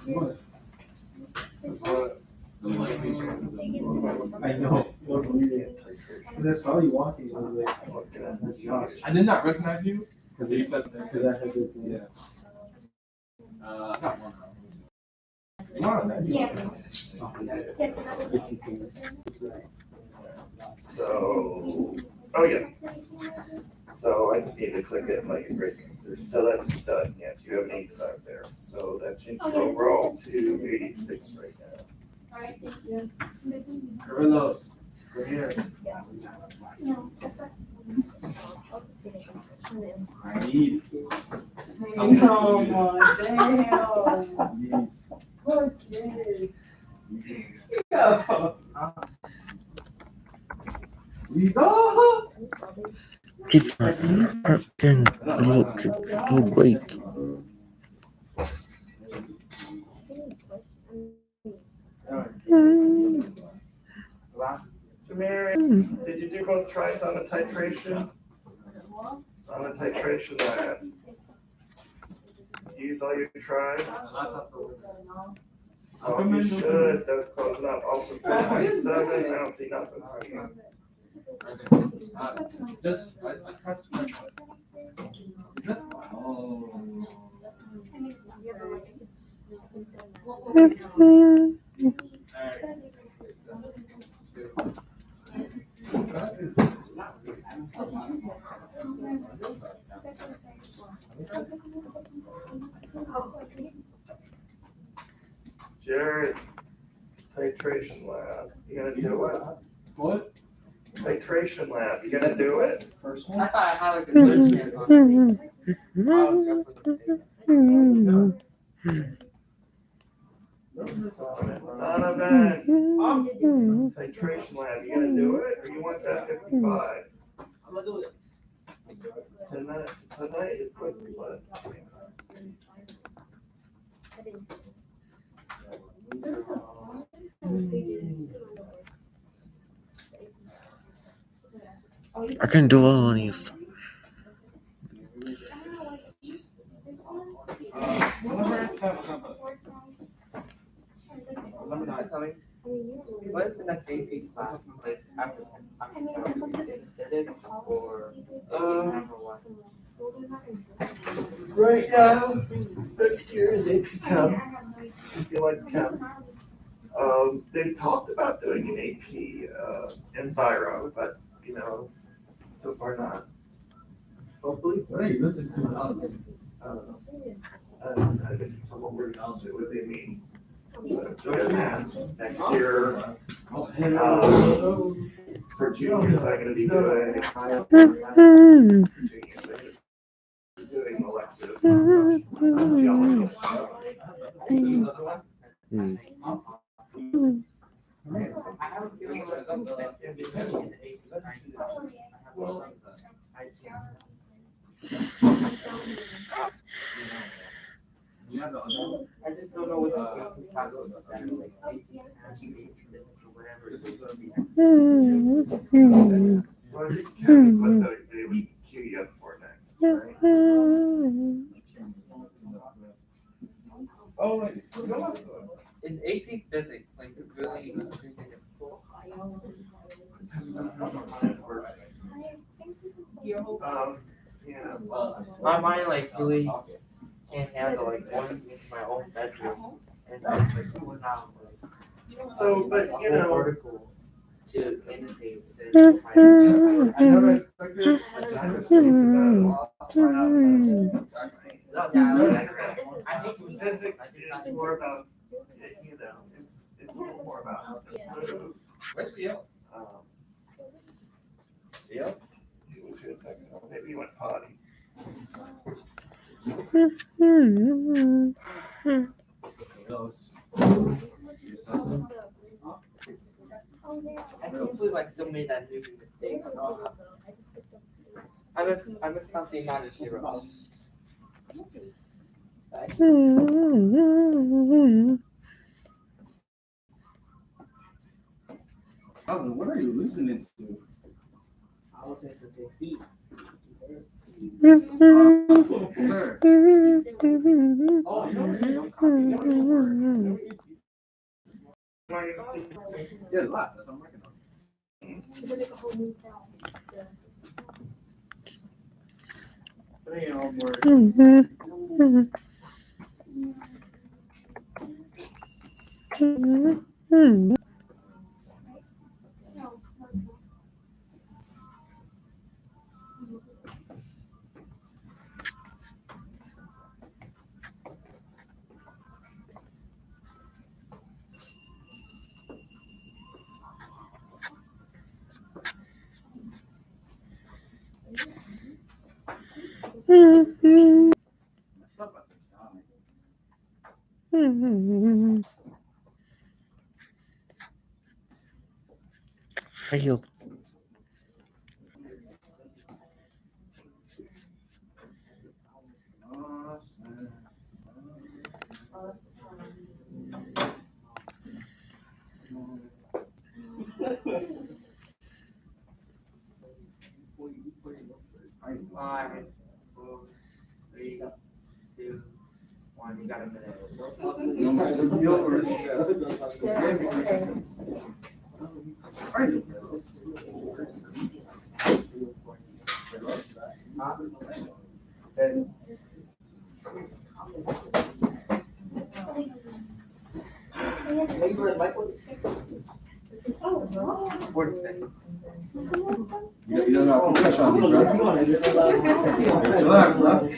What? I know. Because I saw you walking. I was like, that's Josh. I did not recognize you because he said something. Because I had good time. Yeah. I got one. Come on, man. Yeah. If you can. So, oh yeah. So I just need to click it like a great. So that's done. Yes, you have an 85 there. So that changes your overall to 86 right now. All right, thank you. Carlos, we're here. No, that's not. I need. Oh my damn. Yes. Okay. We go. If I can look no great. Jamari, did you do both tries on the titration? On the titration lab? Use all your tries? Oh, you should. That's close enough. Also, 4.7. I don't see nothing for you. Just, I pressed the button. Oh. Jared, titration lab. You gonna do it? What? Titration lab. You gonna do it? First I one? thought I had like a good chance on it. Donovan, titration lab. You gonna do it, or you want that 55? I'm gonna do it. Tonight is like the last chance. I can do all of these. What is the next AP class? Like after aesthetic or number one? Right now, next year is AP Chem. If you like Chem. They've talked about doing an AP Enviro, but so far not. Hopefully. What are you listening to? I don't know. I think someone were to it what they mean. But, next year, for juniors, I'm going to be doing elective geology. Is it another one? I have a feeling that if you said in the AP, Well, I just don't know what the AP class is about. Like or whatever. This is the well, I think Chem is what they would queue you up for next, right? Oh, wait. Go on. In AP physics, like really interesting at school. Yeah. My mind like really can't handle like going into my own bedroom and like going out like So, but a whole vertical to annotate I never expected a time to space about a lot right outside. I think Physics is more about, it's a little more about how things move. Where's Leo? Leo? He was here a second. Maybe he went potty. I completely like still made that new mistake. I'm counting not a zero. Oh, what are you listening to? I was saying to say beat. Sir. Oh, yeah, left. That's what I'm working on. Messed up at the time. Fail. Awesome. Five, four, three, two, one. You got a minute. You don't have pressure on me, bro. Relax, bro.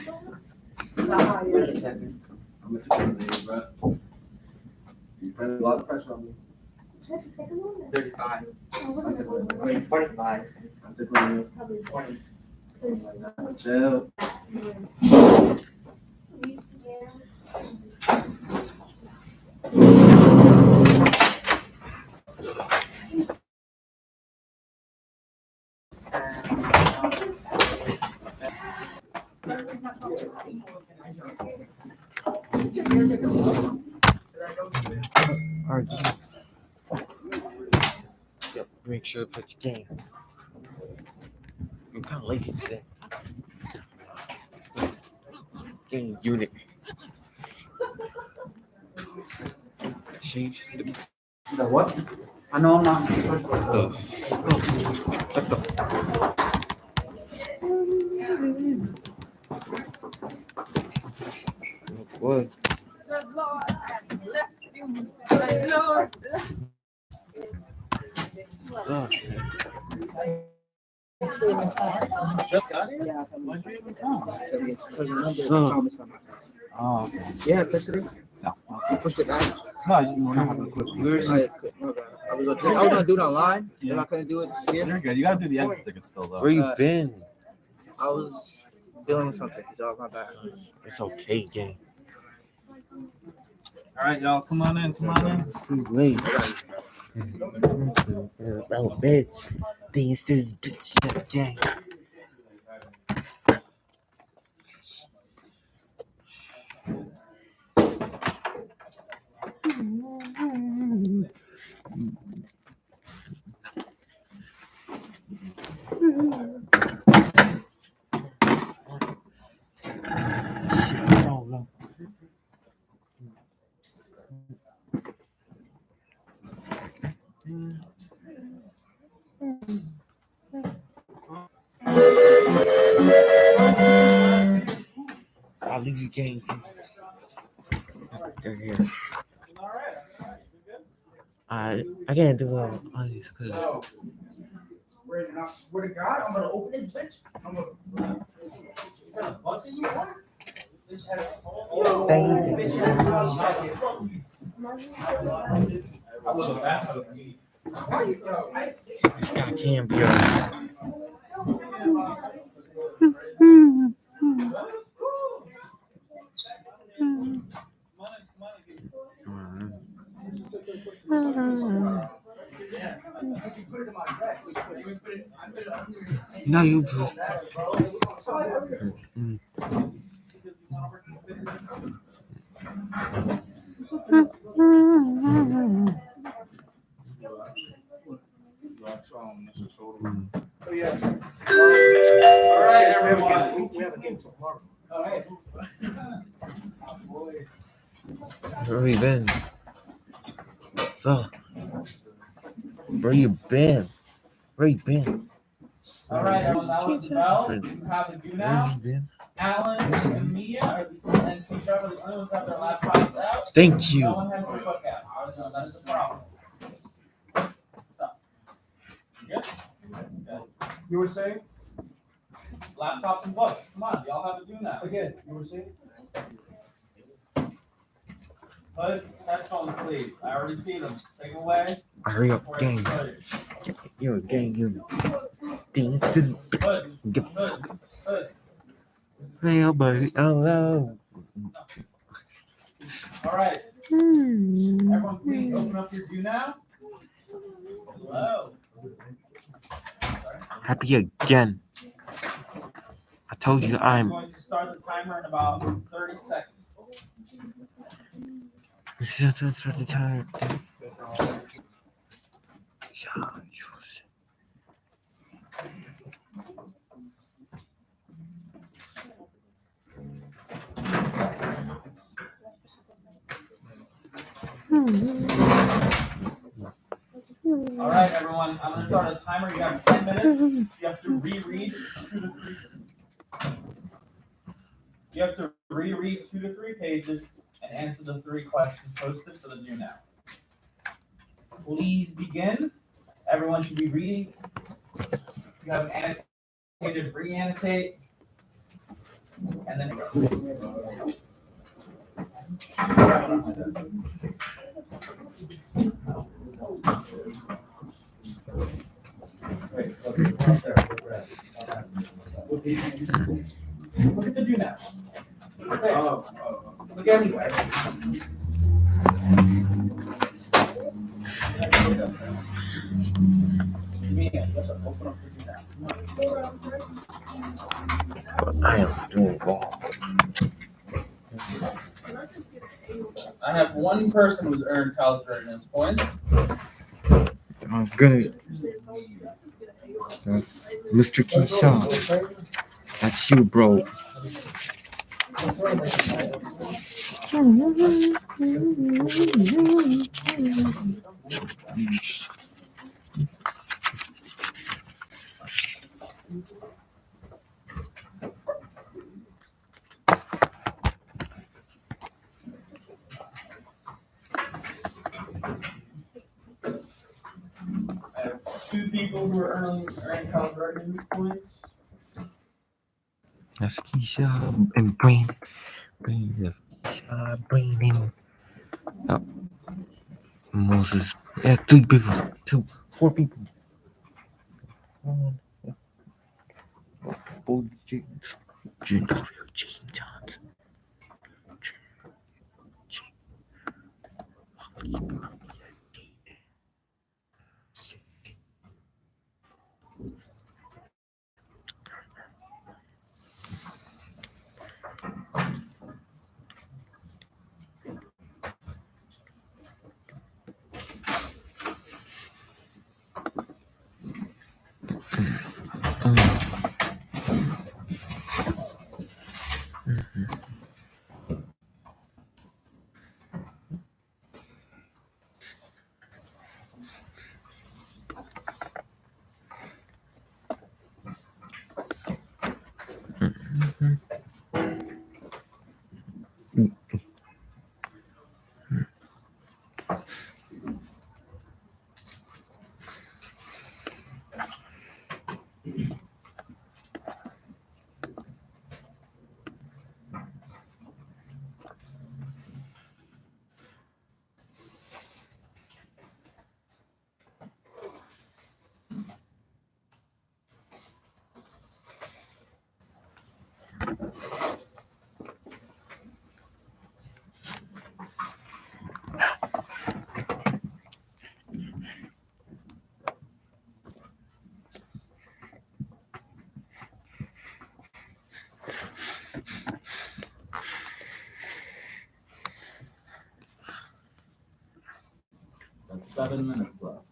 I'm gonna take it, bro. You put a lot of pressure on me. 35. I mean, 45. I'm taking you. 20. Chill. Alright. Yep. Make sure to put your game. I'm kind of lazy today. Game unit. Change The what? I know I'm not. what? The Lord has blessed you. The Lord bless Just got here? Why'd you even come? Oh. Oh, okay. Yeah, yesterday? No. Pushed it back. No, I just want to have a quick one. I was gonna do it online. If I couldn't do it here. You're good. You gotta do the exit ticket still, though. Where you been? I was dealing with something. Y'all, my bad. It's okay, gang. All right, y'all, come on in. Come on in. See you later. Oh, bed. Things this bitch, gang. I'll leave you, gang. They're here. I can't do all these because And I swear to God, I'm gonna open this bitch. I'm gonna bust in you on. thank this guy can't be alright. No, you. All right, everyone. All right. Where you been? So, where you been? Where you been? All right, everyone, that was the bell. You have the do Where now. you been? Alan and Mia and T. Trevor, the only ones that have their laptops out. Thank you. No one has their book out. I don't know, that is the problem. So, good? Good. You were saying? Laptops and books. Come on, y'all have to do now. Again, you were saying? Let's headphones, please. I already see them. Take them away. Hurry up, before I gang. start. You're a gang, you. Hoods. Hey, buddy. Oh, no. All right. Everyone, please open up your do now. Hello. Happy again. I told you I'm I'm. going to start the timer in about 30 seconds. Start the time. All right, everyone. I'm going to start a timer. You have 10 minutes. You have to reread 2 to 3. You have to reread 2 to 3 pages and answer the 3 questions posted for the do now. Please begin. Everyone should be reading. You have annotated, re-annotate, and then go. Look at the do now. Okay. Look everywhere. I am doing well. I have one person who's earned college readiness points. I'm gonna. Mr. Keyshawn. That's you, bro. I have 2 people who are earning college readiness points. That's Keisha and Brain. Brandon. Oh. Moses. Yeah, 3 people. 4 people. 1. Junior James Johnson. That's 7 minutes left.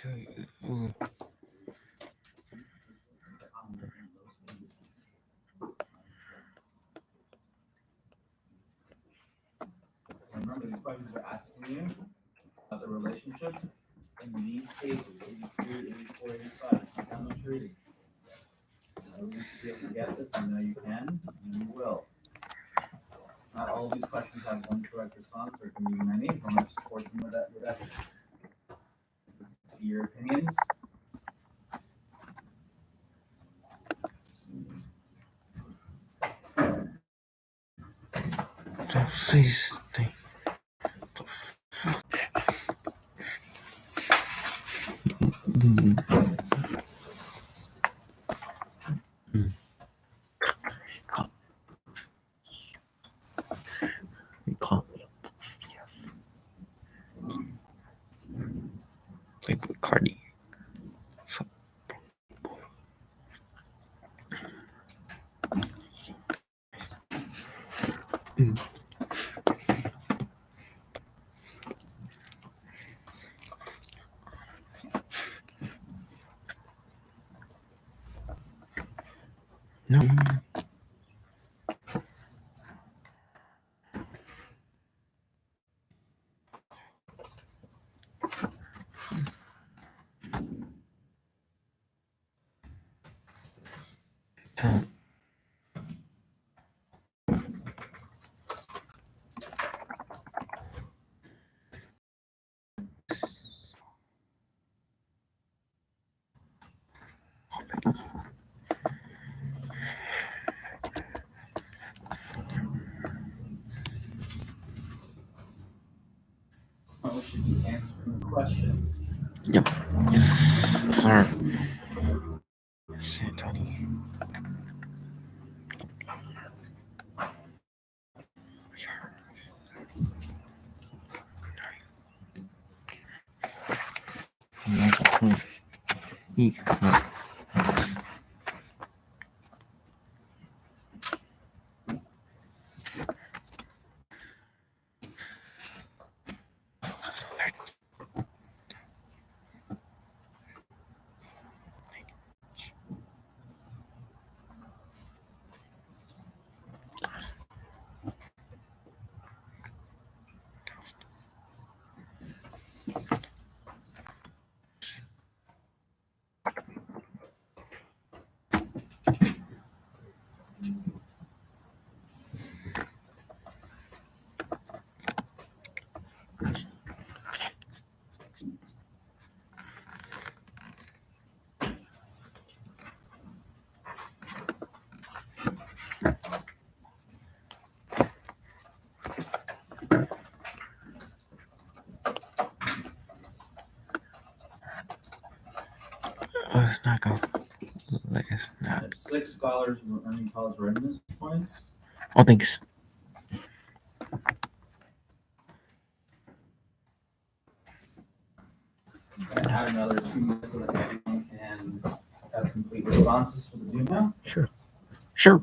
Remember, these questions are asking you about the relationship in these pages, 83, 84, 85. It's not that much reading. You should be able to get this, and know you can, and you will. Not all of these questions have one correct response. There can be many, and we'll support them with evidence. See your opinions. Don't say thing. Call me. Playboy Cardi. No. I should be answering the question. Yep. Yes, sir. Yes, Anthony. It's not going to let us not. 6 scholars were earning college readiness points. Oh, thanks. And add another 2 minutes so that everyone can have complete responses for the Duma. Sure. Sure.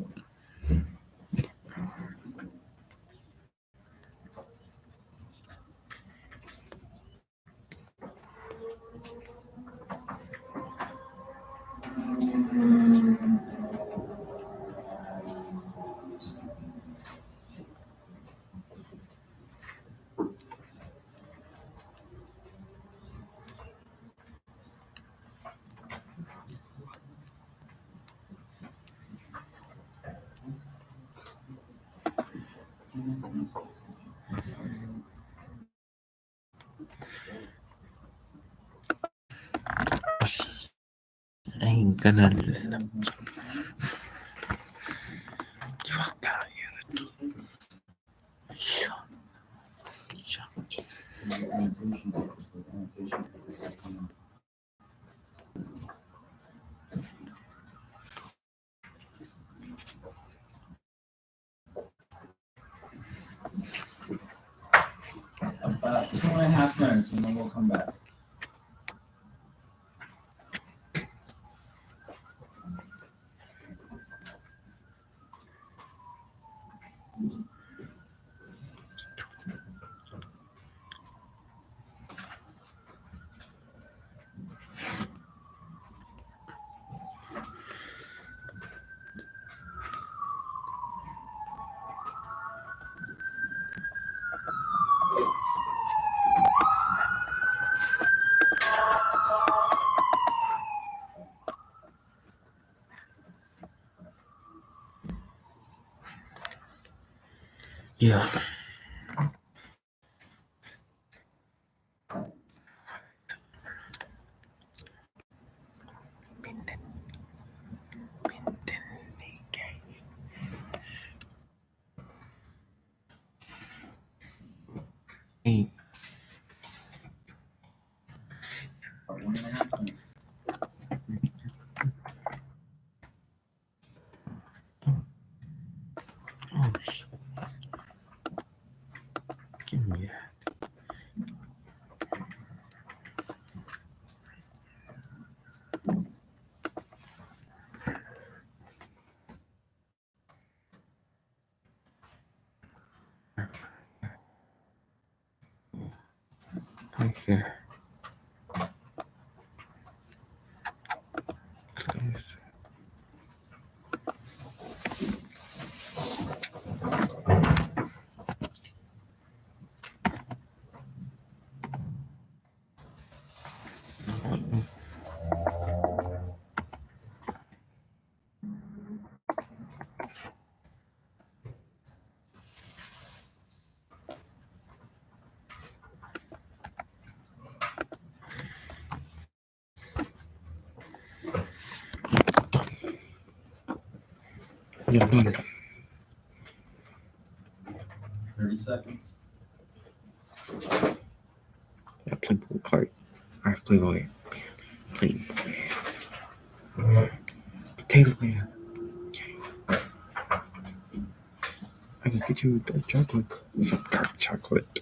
I ain't gonna fuck out About 2.5 minutes and then we'll come back. Yeah. Hey, 1.5 minutes. oh shit. Give me that. Right here. Close. You're done. 30 seconds. I play pool card. I play boy. Play. Potato man. I can get you dark chocolate. Some dark chocolate.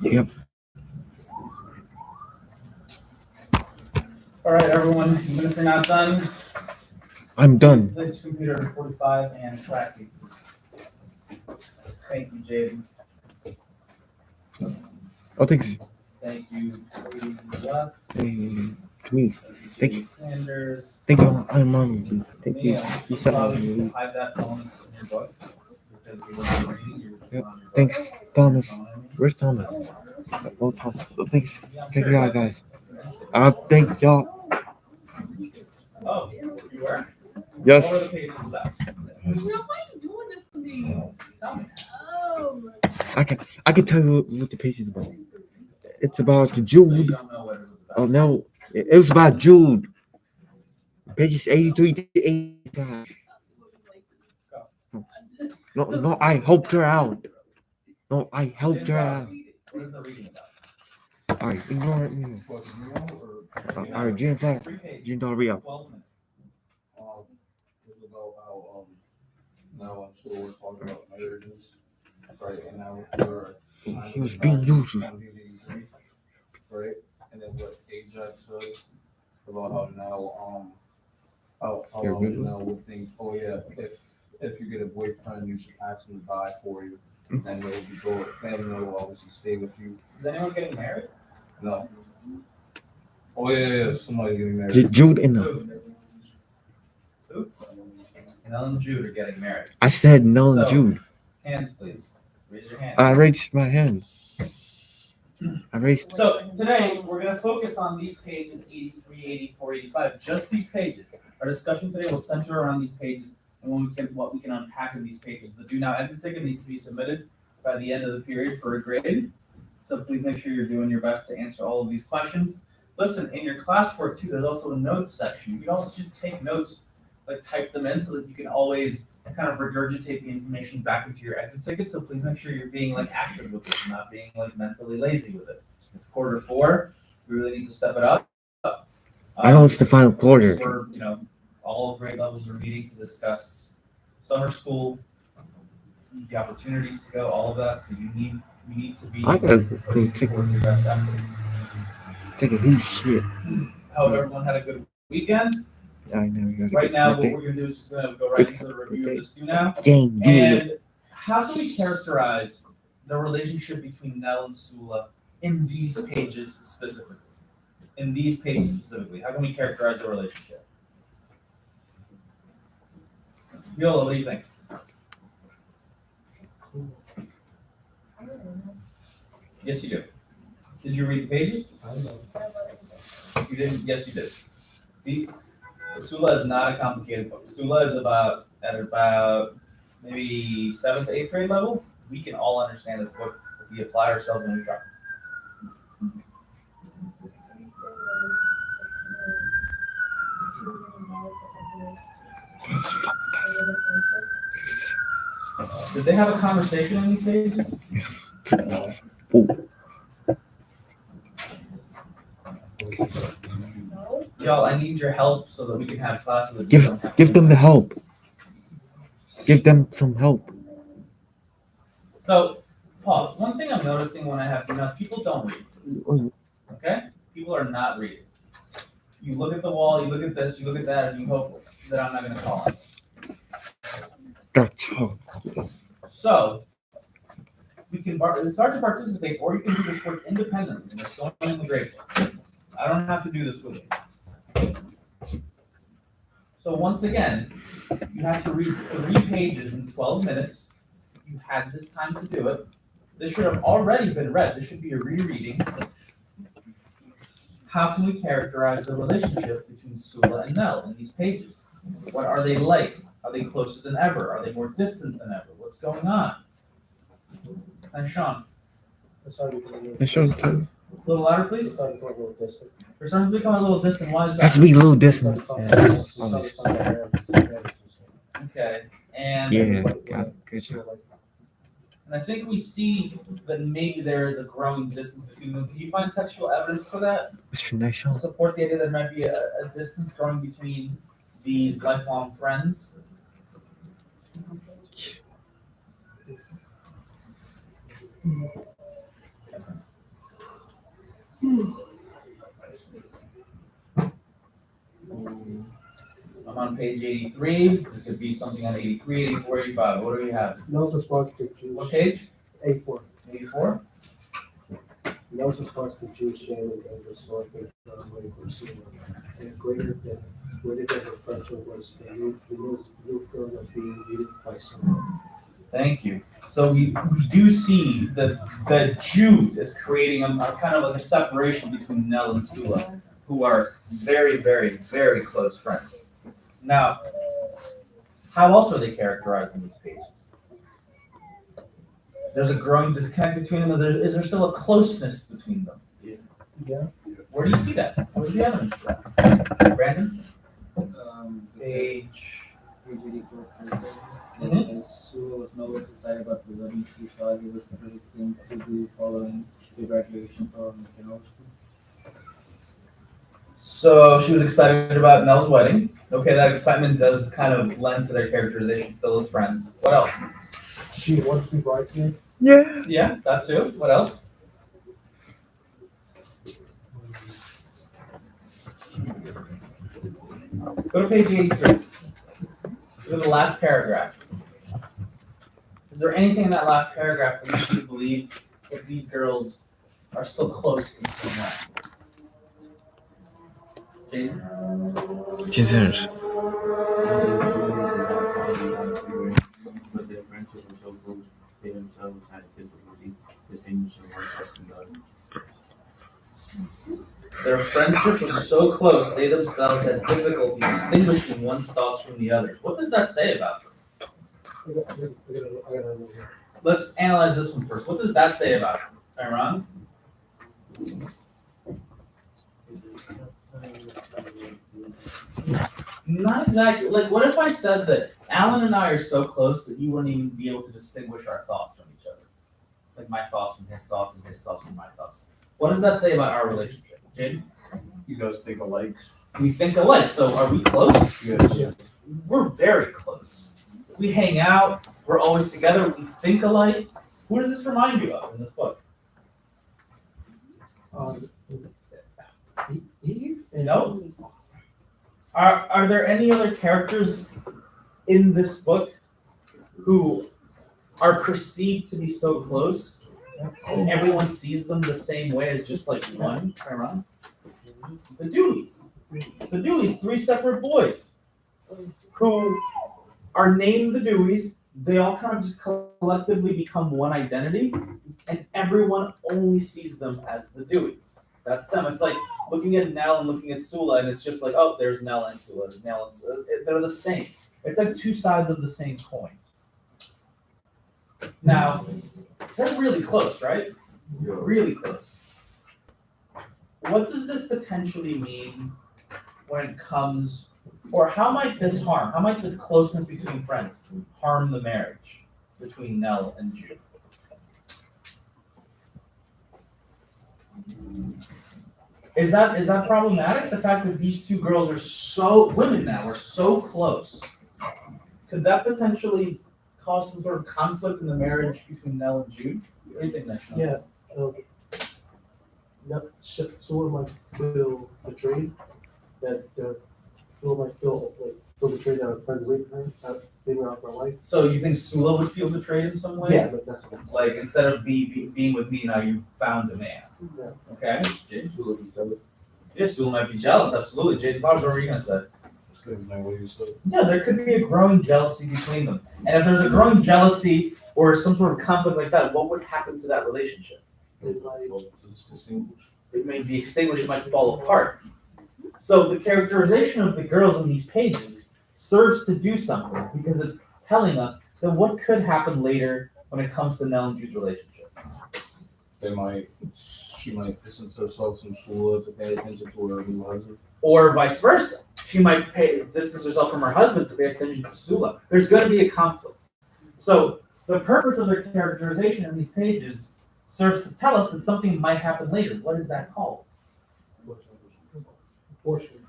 Yep. All right, everyone. Even if you're not done, I'm done. place your computer at 45 and track it. Thank you, Jaden. Oh, thanks. Thank you, Left. Hey, to me. Thank you. Sanders. Thank you. I'm on. Thank you. Mia, You said probably you can me. hide that phone in your book because you were reading. You were just Yep. on your book. Thanks, Thomas. Phone, I mean. Where's Thomas? Oh, Thomas. Oh, thanks. Yeah, I'm Thank sure y'all, you guys. Thank y'all. Oh, you were? What were the Yes. pages about? Why are you doing this to me? Tell me. Oh. I can tell you what the page is about. It's about So you Jude. don't know what it was about. Oh no, it was about Jude. Pages 83 to 85. No, I helped her out. No, I helped her out. What is the reading about? All right, ignore it. All right, June 5. 3 pages. June Doria. 12 minutes. It was about how now I'm sure we're talking about marriages, right? And now we're He was being used. right? And then what Ajax said about how now how Here, others Google. now would think, oh yeah, if you get a boyfriend, you should ask him to buy for you, and then they'll be go, then they'll obviously stay with you. Is anyone getting married? No. Oh yeah, somebody getting married. Jude and the. Who? Nell and Jude are getting married. I said no, So- Jude. Hands, please. Raise your hand. I raised my hand. I raised. So today, we're going to focus on these pages 83, 84, 85. Just these pages. Our discussion today will center around these pages and what we can unpack in these pages. The do now exit ticket needs to be submitted by the end of the period for a grade. So please make sure you're doing your best to answer all of these questions. Listen, in your classwork too, there's also a notes section. You can also just take notes, like type them in so that you can always kind of regurgitate the information back into your exit ticket. So please make sure you're being like active with it, not being like mentally lazy with it. It's quarter 4. We really need to step it up. I know it's the final quarter. We're, all grade levels are meeting to discuss summer school, the opportunities to go, all of that. So you need to be I gotta go take worth your best effort. a huge shit. Hope everyone had a good weekend. I know. Right now, what we're gonna do is just gonna go right into the review of this do now. Gang, Jude. And how can we characterize the relationship between Nell and Sula in these pages specifically? In these pages specifically, how can we characterize the relationship? Viola, what do you think? Yes, you do. Did you read the pages? I know. You didn't? Yes, you did. Sula is not a complicated book. Sula is about maybe 7th to 8th grade level. We can all understand this book if we apply ourselves and we try. Did they have a conversation on these pages? Y'all, I need your help so that we can have class with you. Give them the help. Give them some help. So, pause. One thing I'm noticing when I have females, people don't read. Okay? People are not reading. You look at the wall, you look at this, you look at that, and you hope that I'm not going to call it. That's all. So, we can start to participate, or you can do this work independently. And it's going in the grade book. I don't have to do this with you. So once again, you have to read 3 pages in 12 minutes. You had this time to do it. This should have already been read. This should be a rereading. How can we characterize the relationship between Sula and Nell in these pages? What are they like? Are they closer than ever? Are they more distant than ever? What's going on? And Sean. A little louder, please. We're starting to become a little distant. Why is that? Has to be a little distant. Okay. And Yeah, good job. And I think we see that maybe there is a growing distance between them. Do you find textual evidence for that? Mr. Nation. To support the idea there might be a distance growing between these lifelong friends? I'm on page 83. It could be something on 83, 84, 85. What do we have? Nell's response to Jewish. What page? 84. 84? Nell's response to Jewish shame and anger selected way for Sula. And greater than her friendship was the new feeling of being needed by someone. Thank you. So we do see that Jude is creating a kind of like a separation between Nell and Sula, who are very, very, very close friends. Now, how else are they characterized in these pages? There's a growing disconnect between them. Is there still a closeness between them? Yeah. Where do you see that? Where's the evidence for that? Brandon? Page 84. Mhm. It says Sula was no less excited about the wedding she thought it was the perfect thing to do following the graduation from middle school. So she was excited about Nell's wedding. Okay, that excitement does kind of lend to their characterization still as friends. What else? She wants to be bridesmaid. Yeah. Yeah, that too. What else? Go to page 83. Go to the last paragraph. Is there anything in that last paragraph that makes you believe that these girls are still close in some way? Jaden? Jesus. But their friendship was so close, they themselves had difficulty distinguishing one from the other. Their friendship was so close, they themselves had difficulty distinguishing one's thoughts from the others. What does that say about them? I gotta remove her. Let's analyze this one first. What does that say about them? Tyron? Not exactly. Like, what if I said that Alan and I are so close that you wouldn't even be able to distinguish our thoughts from each other? Like my thoughts from his thoughts and his thoughts from my thoughts. What does that say about our relationship? Jaden? You guys think alike? We think alike, so are we close? Yes. We're very close. We hang out, we're always together, we think alike. Who does this remind you of in this book? Eve? No? Are there any other characters in this book who are perceived to be so close and everyone sees them the same way as just like one? Tyron? The Deweys. The Deweys, 3 separate boys who are named the Deweys, they all kind of just collectively become one identity, and everyone only sees them as the Deweys. That's them. It's like looking at Nell and looking at Sula, and it's just like, oh, there's Nell and Sula, there's Nell and Sula. They're the same. It's like two sides of the same coin. Now, they're really close, right? Really close. What does this potentially mean when it comes, or how might this closeness between friends harm the marriage between Nell and Jude? Is that problematic? The fact that these two girls are women now are so close. Could that potentially cause some sort of conflict in the marriage between Nell and Jude? What do you think, National? Yeah. Sula might feel betrayed. That Sula might feel betrayed that her friends leave her, leave her out of her life. So you think Sula would feel betrayed in some way? Yeah, but that's what it's Like instead of being with me, now you found a man. Yeah. Okay. Sula be jealous. Yeah, Sula might be jealous. Absolutely. Jaden Fox, what were you gonna say? Yeah, there could be a growing jealousy between them, and if there's a growing jealousy or some sort of conflict like that, what would happen to that relationship? It may be extinguished. It might fall apart. So the characterization of the girls in these pages serves to do something because it's telling us that what could happen later when it comes to Nell and Jude's relationship. She might distance herself from Sula to pay attention to her new husband. Or vice versa. She might distance herself from her husband to pay attention to Sula. There's going to be a conflict. So the purpose of their characterization in these pages serves to tell us that something might happen later. What is that called? Foreshadowing.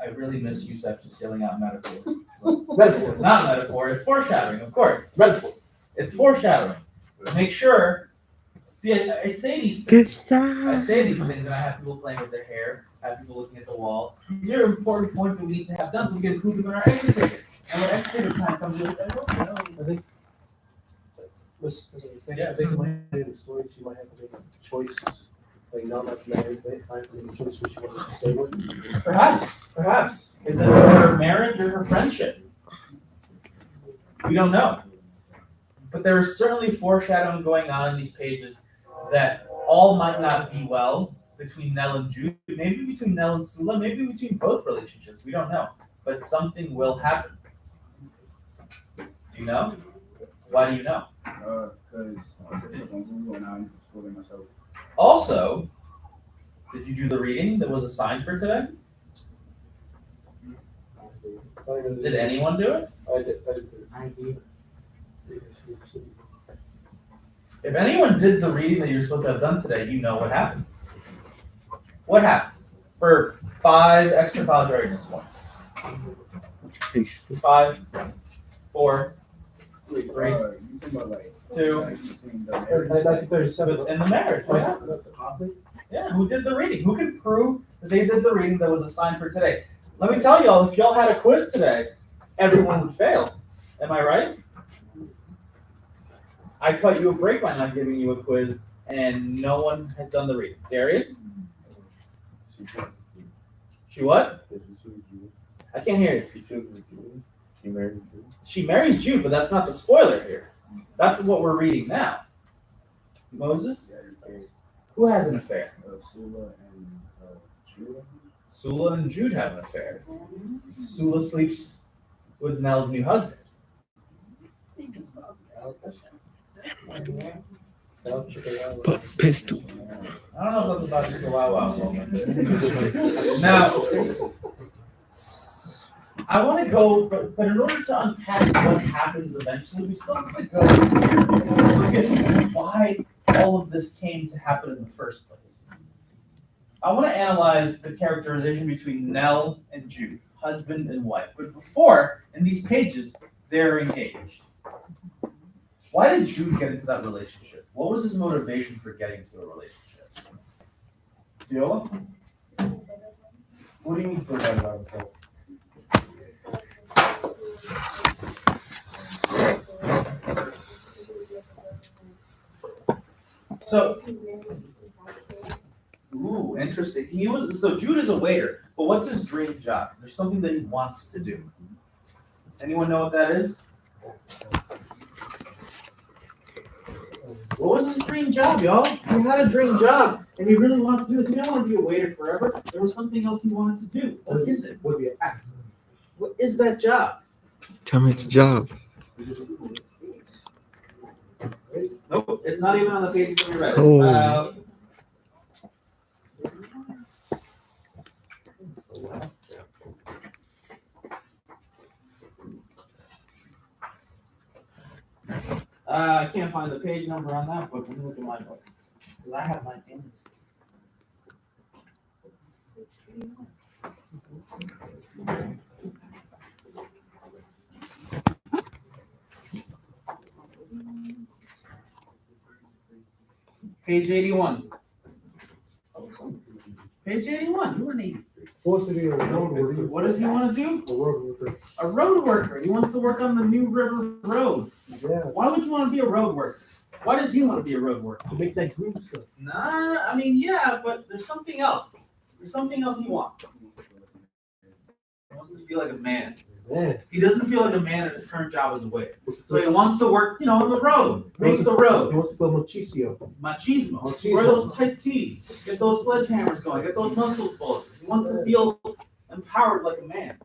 I really miss Yusef just yelling out metaphor. It's not metaphor, it's foreshadowing, of course. Metaphor. It's foreshadowing. Make sure. See, I say these things. I say these things, and I have people playing with their hair, have people looking at the wall. These are important points that we need to have done so we can include them in our exit ticket. And when exit ticket time comes in, I think. I think in my story, she might have to make a choice. Like not like married, they find a choice who she wants to stay with. Perhaps. Is it her marriage or her friendship? We don't know. But there is certainly foreshadowing going on in these pages that all might not be well between Nell and Jude, maybe between Nell and Sula, maybe between both relationships. We don't know. But something will happen. Do you know? Why do you know? Because I took on Google and I'm schooling myself. Also, did you do the reading that was assigned for today? Did anyone do it? I did. If anyone did the reading that you're supposed to have done today, you know what happens. What happens for 5 extra college readiness points? 5, 4, 3, 2. 1937. It's in the marriage. What happens? Yeah, who did the reading? Who can prove that they did the reading that was assigned for today? Let me tell y'all, if y'all had a quiz today, everyone would fail. Am I right? I cut you a break by not giving you a quiz, and no one has done the reading. Darius? She what? I can't hear you. She marries Jude, but that's not the spoiler here. That's what we're reading now. Moses? Who has an affair? Sula and Jude have an affair. Sula sleeps with Nell's new husband. Pistol. I don't know if that's about just a wow moment. Now, I want to go, but in order to unpack what happens eventually, we still have to go look at why all of this came to happen in the first place. I want to analyze the characterization between Nell and Jude, husband and wife. But before, in these pages, they're engaged. Why did Jude get into that relationship? What was his motivation for getting into a relationship? Diola? What do you mean feel bad about himself? So, interesting. So Jude is a waiter, but what's his dream job? There's something that he wants to do. Anyone know what that is? What was his dream job, y'all? He had a dream job, and he really wanted to do this. He didn't want to be a waiter forever. There was something else he wanted to do. What is it? Would be an act. What is that job? Tell me the job. Nope, it's not even on the pages when you read it. Oh. I can't find the page number on that book. Let me look at my book. Because I have mine in it. Page 81. Page 81. You were an 80. Supposed to be a road worker. What does he want to do? A road worker. A road worker. He wants to work on the New River Road. Yeah, Why would you want to be a road worker? Why does he want to be a road worker? to make that green stuff. Nah, I mean, yeah, but there's something else. There's something else he wants. He wants to feel like a man. Man, He doesn't feel like a man in his current job as a waiter. So he wants to work, on the road. Make the he road. wants to feel machismo. Machismo. Machismo. Wear those tight tees. Get those sledgehammers going. Get those muscles pulled. He wants to feel empowered like a man.